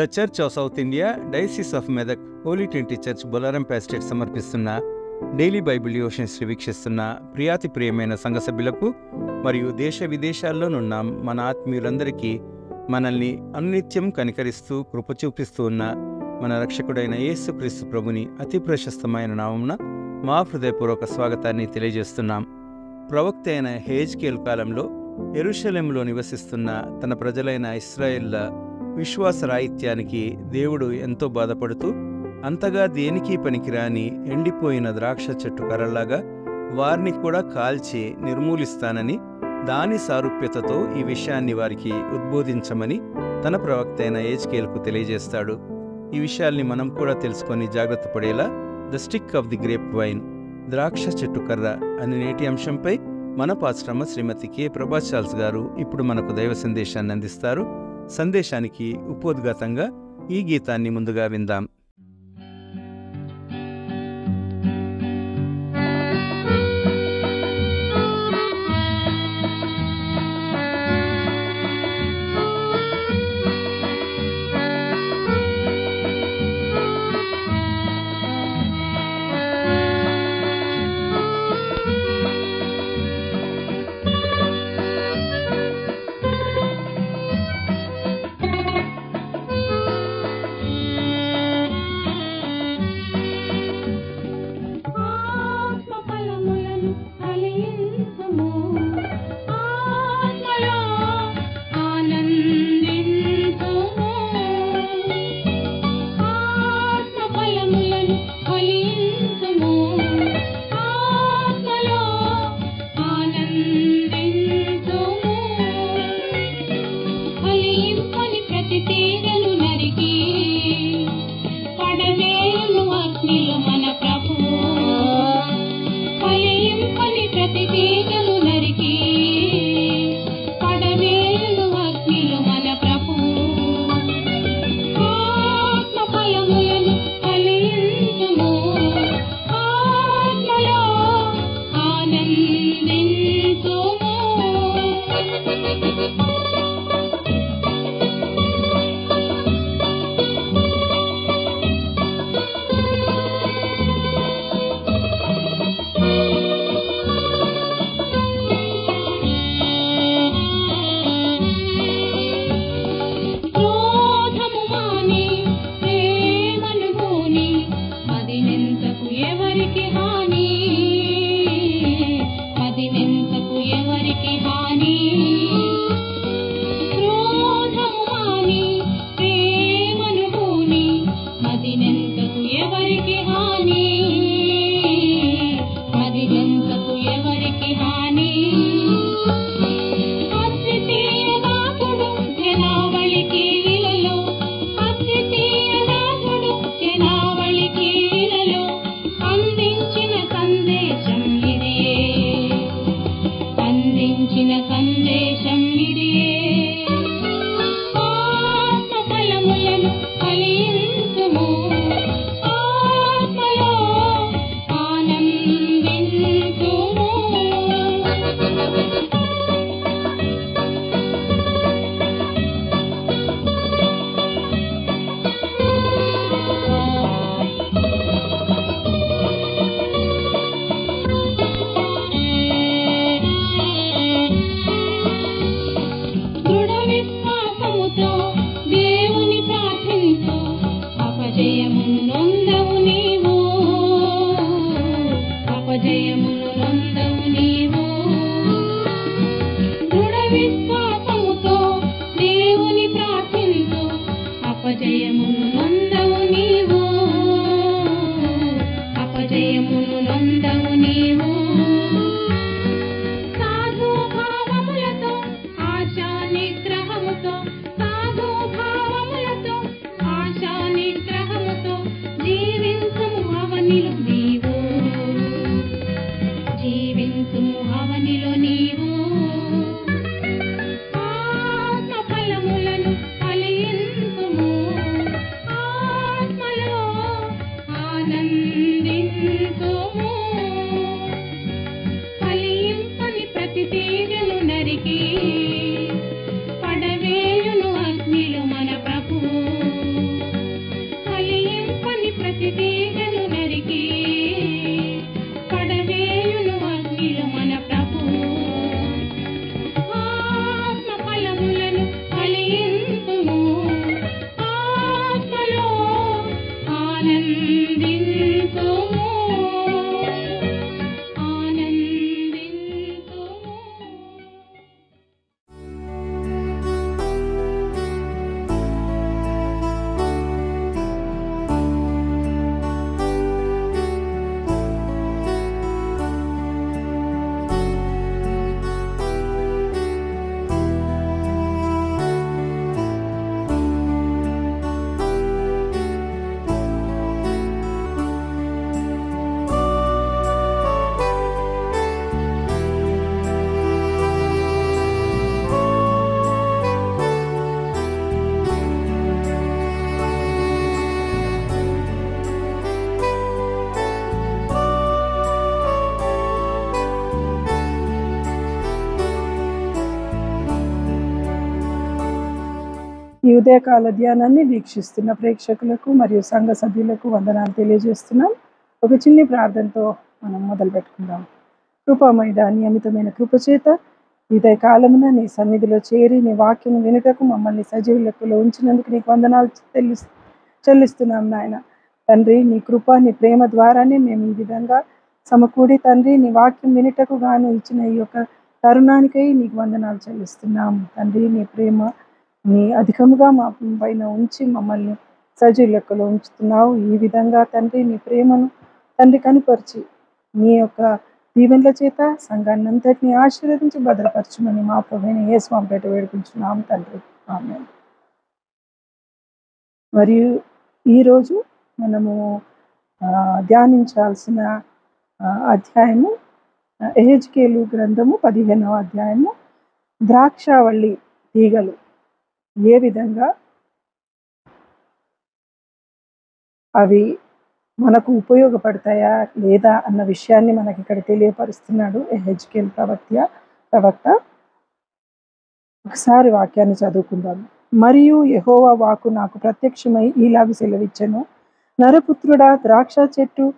The Church of South India diocese of Medak Holy Trinity Church Bolarum pastorate సమర్పిస్తున్న daily Bible devotions వీక్షిస్తున్న ప్రియాతి ప్రియమైన సంఘ సభ్యులకు మరియు దేశ విదేశాల్లోనున్న మన ఆత్మీయులందరికీ మనల్ని అనునిత్యం కనికరిస్తూ కృప చూపిస్తూ ఉన్న మన రక్షకుడైన యేసుక్రీస్తు ప్రభుని అతి ప్రశస్తమైన నామమున మా హృదయపూర్వక స్వాగతాన్ని తెలియజేస్తున్నాం. ప్రవక్త అయిన హెజ్కేలు కాలంలో యెరూషలేములో నివసిస్తున్న తన ప్రజలైన ఇశ్రాయేళ్ల విశ్వాసరాహిత్యానికి దేవుడు ఎంతో బాధపడుతూ అంతగా దేనికి పనికిరాని ఎండిపోయిన ద్రాక్ష చెట్టు కర్రలాగా వారిని కూడా కాల్చి నిర్మూలిస్తానని దాని సారూప్యతతో ఈ విషయాన్ని వారికి ఉద్బోధించమని తన ప్రవక్త అయిన హెజ్కేలుకు తెలియజేస్తాడు. ఈ విషయాల్ని మనం కూడా తెలుసుకొని జాగ్రత్త పడేలా the stick of the grape wine ద్రాక్ష చెట్టు కర్ర అనే నేటి అంశంపై మన పాస్టమ్మ శ్రీమతి కె ప్రభా చార్ల్స్ గారు ఇప్పుడు మనకు దైవ సందేశాన్ని అందిస్తారు. సందేశానికి ఉపోద్ఘాతంగా ఈ గీతాన్ని ముందుగా విందాం. ఈ ఉదయకాల ధ్యానాన్ని వీక్షిస్తున్న ప్రేక్షకులకు మరియు సంఘ సభ్యులకు వందనాలు తెలియజేస్తున్నాం. ఒక చిన్ని ప్రార్థనతో మనం మొదలు పెట్టుకుందాం. కృపామయుడ, నియమితమైన కృపచేత ఉదయకాలమున నీ సన్నిధిలో చేరి నీ వాక్యం వినుటకు మమ్మల్ని సజీవ లెక్కలో ఉంచినందుకు నీకు వందనాలు చెల్లిస్తున్నాం నాయన. తండ్రి, నీ కృప నీ ప్రేమ ద్వారానే మేము ఈ విధంగా సమకూడి తండ్రి నీ వాక్యం వినుటకు గాను ఇచ్చిన ఈ యొక్క తరుణానికై నీకు వందనాలు చెల్లిస్తున్నాం. తండ్రి, నీ ప్రేమ నీ అధికముగా మా పైన ఉంచి మమ్మల్ని సజీవ లెక్కలో ఉంచుతున్నావు. ఈ విధంగా తండ్రి నీ ప్రేమను తండ్రి కనుపరిచి నీ యొక్క దీవెనల చేత సంఘాన్ని అంతటిని ఆశీర్వదించి భద్రపరచమని మా ప్రభువైన యేసు పేట వేడుకుంటున్నాం తండ్రి, ఆమేన్. మరియు ఈరోజు మనము ధ్యానించాల్సిన అధ్యాయము యెహెజ్కేలు గ్రంథము 15వ అధ్యాయము. ద్రాక్షావళి తీగలు ఏ విధంగా అవి మనకు ఉపయోగపడతాయా లేదా అన్న విషయాన్ని మనకి ఇక్కడ తెలియపరుస్తున్నాడు యెహెజ్కేలు ప్రవక్త. ఒకసారి వాక్యాన్ని చదువుకుందాం. మరియు యెహోవా వాక్కు నాకు ప్రత్యక్షమై ఈలాగు సెలవిచ్చెను, నరపుత్రుడా, ద్రాక్ష చెట్టు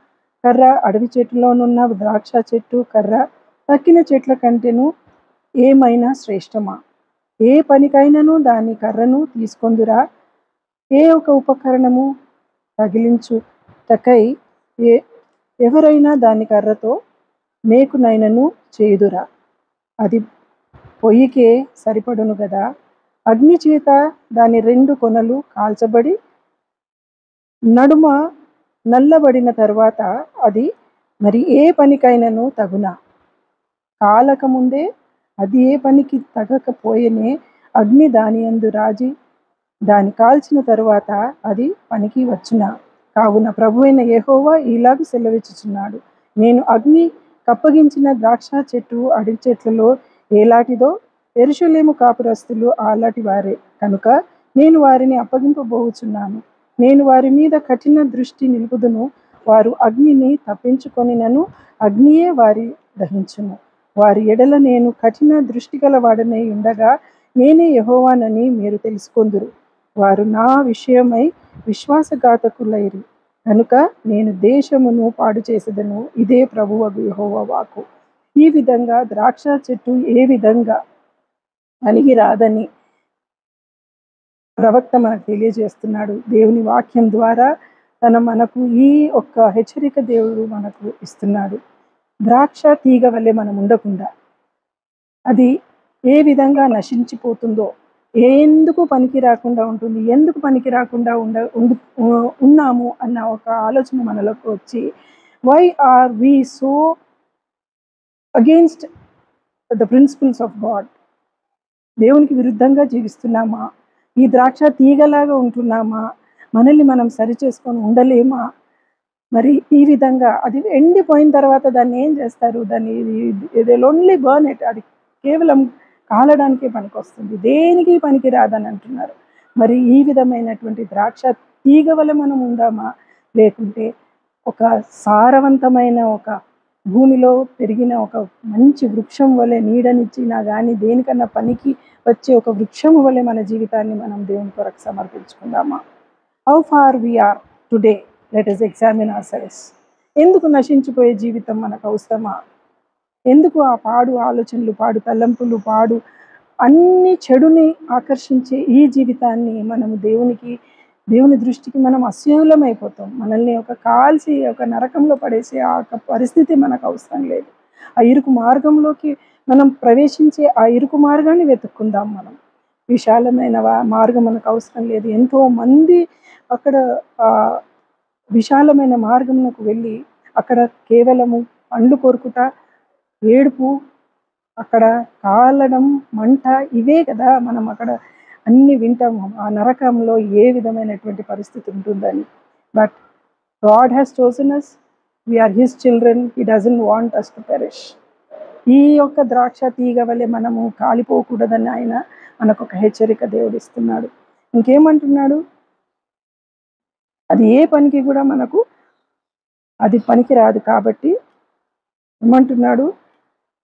కర్ర అడవి చెట్టులోనున్న ద్రాక్ష చెట్టు కర్ర తక్కిన చెట్ల కంటేను ఏమైనా శ్రేష్టమా? ఏ పనికైనను దాని కర్రను తీసుకొందురా? ఏ ఒక ఉపకరణము తగిలించుటకై ఎవరైనా దాని కర్రతో మేకునైనను చేయుదురా? అది పొయ్యికే సరిపడును గదా. అగ్ని చేత దాని 2 కొనలు కాల్చబడి నడుమ నల్లబడిన తరువాత అది మరి ఏ పనికైనను తగునా? కాలకముందే అది ఏ పనికి తగకపోయేనే అగ్ని దాని యందు రాజి దాని కాల్చిన తరువాత అది పనికి వచ్చునా? కావున ప్రభువైన యెహోవా ఇలాగ సెలవిచ్చుచున్నాడు, నేను అగ్ని కప్పగించిన ద్రాక్ష చెట్టు అడవి చెట్లలో ఏలాంటిదో యెరూషలేము కాపురస్తులు అలాంటి వారే కనుక నేను వారిని అప్పగింపబోచున్నాను. నేను వారి మీద కఠిన దృష్టి నిలుపుదును. వారు అగ్నిని తప్పించుకొనినను అగ్నియే వారి దహించును. వారి ఎడల నేను కఠిన దృష్టి గల వాడనై ఉండగా నేనే యెహోవానని మీరు తెలుసుకొందురు. వారు నా విషయమై విశ్వాసఘాతకులైరి కనుక నేను దేశమును పాడు చేసేదను. ఇదే ప్రభువగు యెహోవా వాక్కు. ఈ విధంగా ద్రాక్ష చెట్టు ఏ విధంగా పనికి రాదని ప్రవక్త మనకు తెలియజేస్తున్నాడు. దేవుని వాక్యం ద్వారా మనకు ఈ ఒక్క హెచ్చరిక దేవుడు మనకు ఇస్తున్నాడు. ద్రాక్ష తీగ వల్లే మనం ఉండకుండా అది ఏ విధంగా నశించిపోతుందో, ఎందుకు పనికి రాకుండా ఉంటుంది, ఎందుకు పనికి రాకుండా ఉన్నాము అన్న ఒక ఆలోచన మనలోకి వచ్చి, why are we so against the principles of God? దేవునికి విరుద్ధంగా జీవిస్తున్నామా? ఈ ద్రాక్ష తీగలాగా ఉంటున్నామా? మనల్ని మనం సరిచేసుకొని ఉండలేమా? మరి ఈ విధంగా అది ఎండిపోయిన తర్వాత దాన్ని ఏం చేస్తారు? దాన్ని ఇది ఓన్లీ బర్న్ ఇట్, అది కేవలం కాలడానికే పనికి వస్తుంది, దేనికి పనికి రాదని అంటున్నారు. మరి ఈ విధమైనటువంటి ద్రాక్ష తీగ వల్ల మనం ఉందామా, లేకుంటే ఒక సారవంతమైన ఒక భూమిలో పెరిగిన ఒక మంచి వృక్షం వలె నీడనిచ్చినా కానీ దేనికన్నా పనికి వచ్చే ఒక వృక్షం వలె మన జీవితాన్ని మనం దేవుని కొరకు సమర్పించుకుందామా? How far we are today, let us examine ourselves. ఎందుకు నశించిపోయే జీవితం మనకు అవసరమా? ఎందుకు ఆ పాడు ఆలోచనలు, పాడు తలంపులు, పాడు అన్ని చెడుని ఆకర్షించే ఈ జీవితాన్ని మనము దేవునికి దేవుని దృష్టికి మనం అసహ్యులమైపోతాం. మనల్ని ఒక కాల్చి ఒక నరకంలో పడేసే ఆ ఒక పరిస్థితి మనకు అవసరం లేదు. ఆ ఇరుకు మార్గంలోకి మనం ప్రవేశించే ఆ ఇరుకు మార్గాన్ని వెతుక్కుందాం మనం. విశాలమైన మార్గం మనకు అవసరం లేదు. ఎంతోమంది అక్కడ విశాలమైన మార్గమునకు వెళ్ళి అక్కడ కేవలము పండ్లు కొరుకుట, ఏడుపు, అక్కడ కాలడం, మంట, ఇవే కదా మనం అక్కడ అన్నీ వింటాము. ఆ నరకంలో ఏ విధమైనటువంటి పరిస్థితి ఉంటుందని. But God has chosen us. We are his children. He doesn't want us to perish. ఈ యొక్క ద్రాక్ష తీగ వలె మనము కాలిపోకూడదని ఆయన మనకు ఒక హెచ్చరిక దేవుడు ఇస్తున్నాడు. ఇంకేమంటున్నాడు? అది ఏ పనికి కూడా మనకు అది పనికి రాదు. కాబట్టి ఏమంటున్నాడు?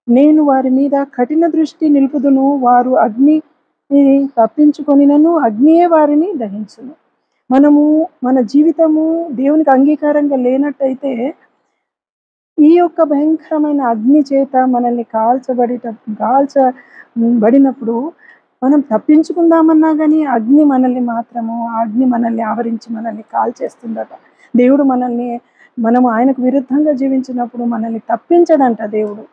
నేను వారి మీద కఠిన దృష్టి నిలుపుదును, వారు అగ్నిని తప్పించుకొనినను అగ్నియే వారిని దహించును. మనము మన జీవితము దేవునికి అంగీకారంగా లేనట్టయితే ఈ యొక్క భయంకరమైన అగ్ని చేత మనల్ని కాల్చబడినప్పుడు మనం తప్పించుకుందామన్నా కానీ అగ్ని మనల్ని ఆవరించి మనల్ని కాల్చేస్తుందట. దేవుడు మనము ఆయనకు విరుద్ధంగా జీవించినప్పుడు మనల్ని తప్పించడంట దేవుడు.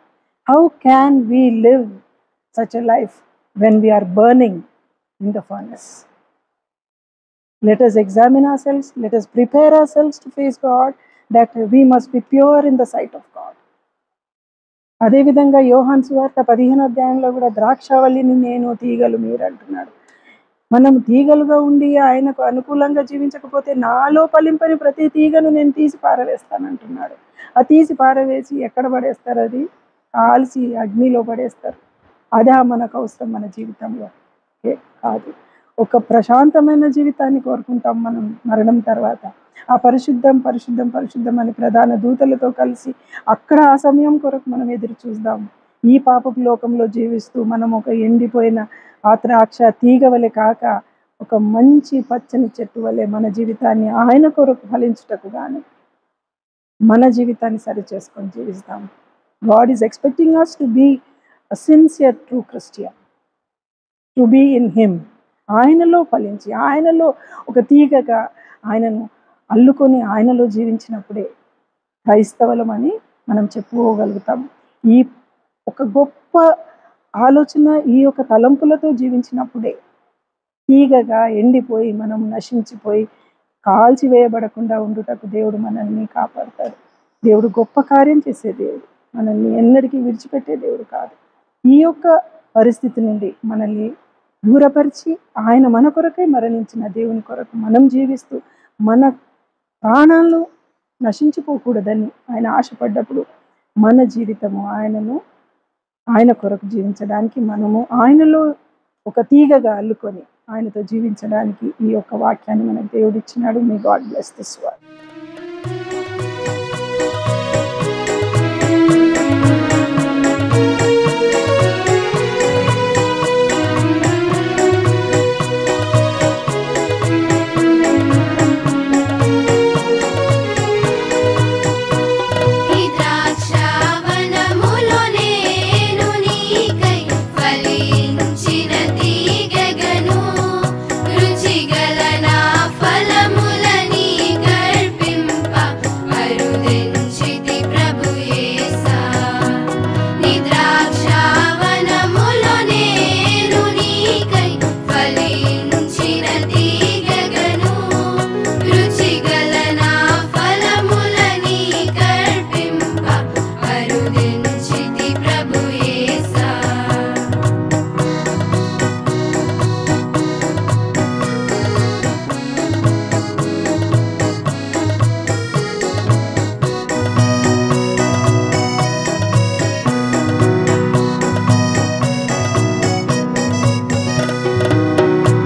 How can we live such a life when we are burning in the furnace? Let us examine ourselves. Let us prepare ourselves to face God, that we must be pure in the sight of God. అదేవిధంగా యోహాను సువార్త 15వ అధ్యాయంలో కూడా ద్రాక్షావల్లిని నేను, తీగలు మీరు అంటున్నాడు. మనం తీగలుగా ఉండి ఆయనకు అనుకూలంగా జీవించకపోతే నాలో ఫలింపని ప్రతి తీగను నేను తీసి పారవేస్తానంటున్నాడు. ఆ తీసి పారవేసి ఎక్కడ పడేస్తారు? అది కాల్చి అగ్నిలో పడేస్తారు. అదే మనకు అవసరం మన జీవితంలో కాదు. ఒక ప్రశాంతమైన జీవితాన్ని కోరుకుంటాం మనం మరణం తర్వాత. ఆ పరిశుద్ధం పరిశుద్ధం పరిశుద్ధం అని ప్రధాన దూతలతో కలిసి అక్కడ ఆ సమయం కొరకు మనం ఎదురు చూద్దాం. ఈ పాపపు లోకంలో జీవిస్తూ మనం ఒక ఎండిపోయిన ఆ ద్రాక్ష తీగ వలె కాక ఒక మంచి పచ్చని చెట్టు వలె మన జీవితాన్ని ఆయన కొరకు ఫలించుటకు గాను మన జీవితాన్ని సరి చేసుకొని జీవిస్తాం. God is expecting us to be a sincere true Christian, to be in him. ఆయనలో ఫలించి ఆయనలో ఒక తీగగా ఆయనను అల్లుకొని ఆయనలో జీవించినప్పుడే క్రైస్తవులమని మనం చెప్పుకోగలుగుతాం. ఈ ఒక గొప్ప ఆలోచన, ఈ యొక్క తలంపులతో జీవించినప్పుడే తీగగా ఎండిపోయి మనం నశించిపోయి కాల్చివేయబడకుండా ఉండుటకు దేవుడు మనల్ని కాపాడతాడు. దేవుడు గొప్ప కార్యం చేసే దేవుడు, మనల్ని ఎన్నటికీ విడిచిపెట్టే దేవుడు కాదు. ఈ యొక్క పరిస్థితి నుండి మనల్ని దూరపరిచి ఆయన మన కొరకై మరణించిన దేవుని కొరకు మనం జీవిస్తూ మన ప్రాణాలను నశించిపోకూడదని ఆయన ఆశపడ్డప్పుడు మన జీవితము ఆయన కొరకు జీవించడానికి మనము ఆయనలో ఒక తీగగా అల్లుకొని ఆయనతో జీవించడానికి ఈ యొక్క వాక్యాన్ని మనకు దేవుడు ఇచ్చినాడు. May God bless this word.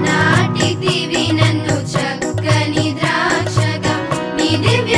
నాటితివి నన్ను చక్కని ద్రాక్షగా నీ దివ్య